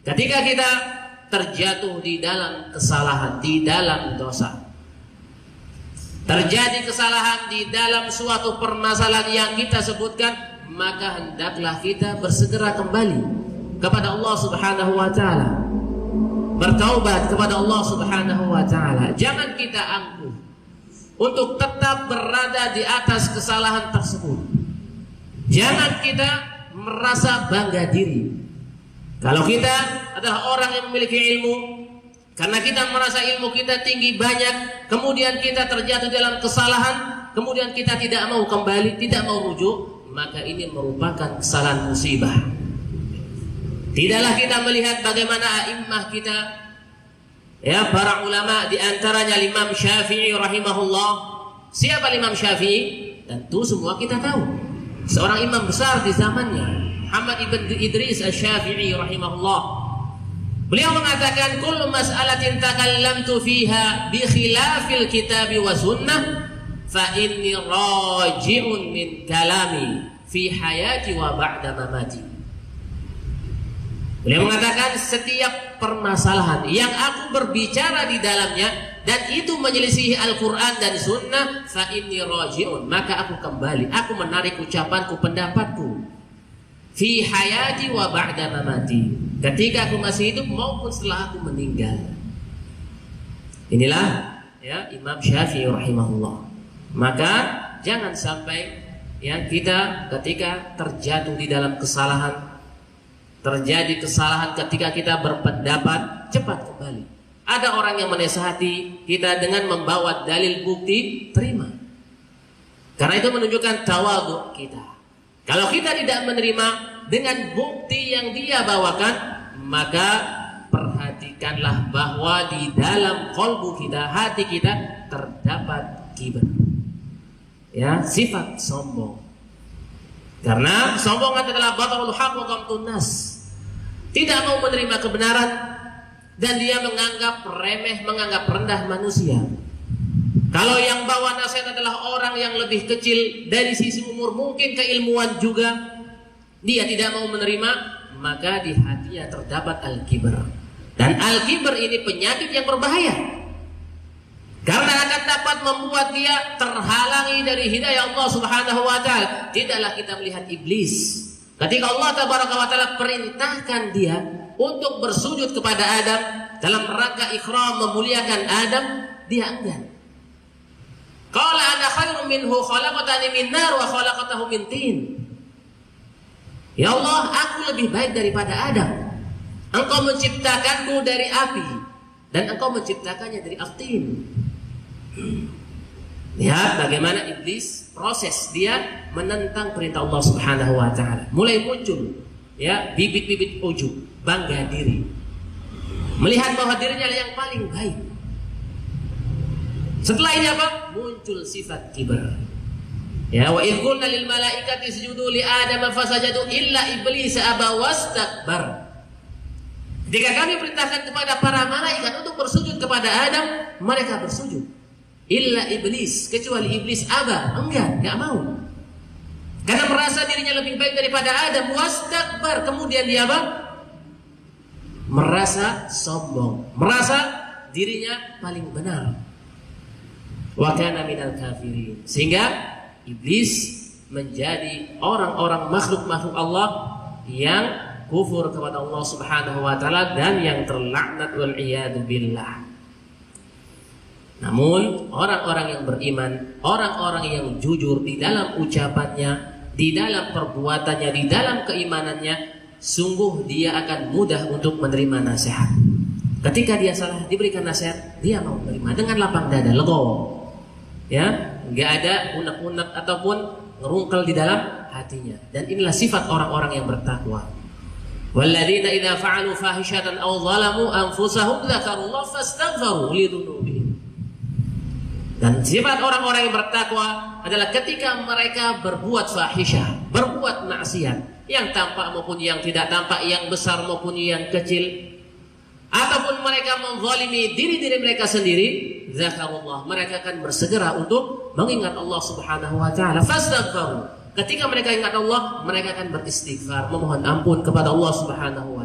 Ketika kita terjatuh di dalam kesalahan, di dalam dosa, terjadi kesalahan di dalam suatu permasalahan yang kita sebutkan, maka hendaklah kita bersegera kembali kepada Allah Subhanahu wa taala, bertaubat kepada Allah Subhanahu wa taala. Jangan kita angkuh untuk tetap berada di atas kesalahan tersebut. Jangan kita merasa bangga diri kalau kita adalah orang yang memiliki ilmu, karena kita merasa ilmu kita tinggi banyak, kemudian kita terjatuh dalam kesalahan, kemudian kita tidak mau kembali, tidak mau rujuk, maka ini merupakan kesalahan musibah. Tidaklah kita melihat bagaimana a'immah kita, ya, para ulama, di antaranya Imam Syafi'i rahimahullah. Siapa Imam Syafi'i? Tentu semua kita tahu, seorang imam besar di zamannya, Muhammad ibn Idris Asy-Syafi'i rahimahullah. Beliau mengatakan, kullu mas'alatin takallamtu fiha bi khilafil kitabi wa sunnah fa inni raji'un min kalami fi hayati wa ba'da mamati. Beliau mengatakan, setiap permasalahan yang aku berbicara di dalamnya dan itu menyelisihi Al-Quran dan Sunnah, fa inni raji'un, maka aku kembali, aku menarik ucapanku, pendapatku, fi hayati wa ba'da mamati, ketika aku masih hidup maupun setelah aku meninggal. Inilah, ya, Imam Syafi'i rahimahullah. Maka jangan sampai, ya, kita ketika terjatuh di dalam kesalahan, terjadi kesalahan ketika kita berpendapat, cepat kembali. Ada orang yang menasihati kita dengan membawa dalil bukti, terima. Karena itu menunjukkan tawadhu kita. Kalau kita tidak menerima dengan bukti yang dia bawakan, maka perhatikanlah bahwa di dalam qalbu kita, hati kita, terdapat kibr, ya, sifat sombong. Karena sombong adalah batarul haq wa ghamtun nas. Tidak mau menerima kebenaran dan dia menganggap remeh, menganggap rendah manusia. Kalau yang bawa nasihat adalah orang yang lebih kecil dari sisi umur, mungkin keilmuan juga, dia tidak mau menerima, maka di hatinya terdapat al-kibr. Dan al-kibr ini penyakit yang berbahaya, karena akan dapat membuat dia terhalangi dari hidayah Allah Subhanahu wa taala. Tidaklah kita melihat iblis ketika Allah Tabaraka wa taala perintahkan dia untuk bersujud kepada Adam dalam rangka ikram, memuliakan Adam, dia enggan. Qala ana khairum minhu khalaqtani min nar wa khalaqtahu min tin. Ya Allah, aku lebih baik daripada Adam. Engkau menciptakanku dari api dan engkau menciptakannya dari tin. Lihat bagaimana iblis proses dia menentang perintah Allah Subhanahu wa taala. Mulai muncul, ya, bibit-bibit ujub, bangga diri, melihat bahwa dirinya yang paling baik. Setelah ini apa? Muncul sifat kibr. Ya, wa idh qulna lil malaikati isjudu li Adam fasajadu illa iblis aba wastakbar. Ketika kami perintahkan kepada para malaikat untuk bersujud kepada Adam, mereka bersujud. Illa iblis, kecuali iblis aba, enggak mau. Karena merasa dirinya lebih baik daripada Adam, wastakbar, kemudian dia apa? Merasa sombong, merasa dirinya paling benar. Wa kana minal kafirin. Sehingga iblis menjadi orang-orang makhluk-makhluk Allah yang kufur kepada Allah Subhanahu wa taala dan yang terlaknat wal iyadu billah. Namun orang-orang yang beriman, orang-orang yang jujur di dalam ucapannya, di dalam perbuatannya, di dalam keimanannya, sungguh dia akan mudah untuk menerima nasihat. Ketika dia salah diberikan nasihat, dia mau menerima dengan lapang dada, legowo. Ya, nggak ada unek-unek ataupun ngerungkel di dalam hatinya. Dan inilah sifat orang-orang yang bertakwa. Walladzina idza fa'alu fahishatan aw zalamu anfusahum dzakarullaha fastaghfiru lidzunubihim. Dan sifat orang-orang yang bertakwa adalah ketika mereka berbuat fahisyah, berbuat maksiat, yang tampak maupun yang tidak tampak, yang besar maupun yang kecil, ataupun mereka menzalimi diri-diri mereka sendiri, zakarullah, mereka akan bersegera untuk mengingat Allah Subhanahu wa taala. Fastaghfiru. Ketika mereka ingat Allah, mereka akan beristighfar, memohon ampun kepada Allah Subhanahu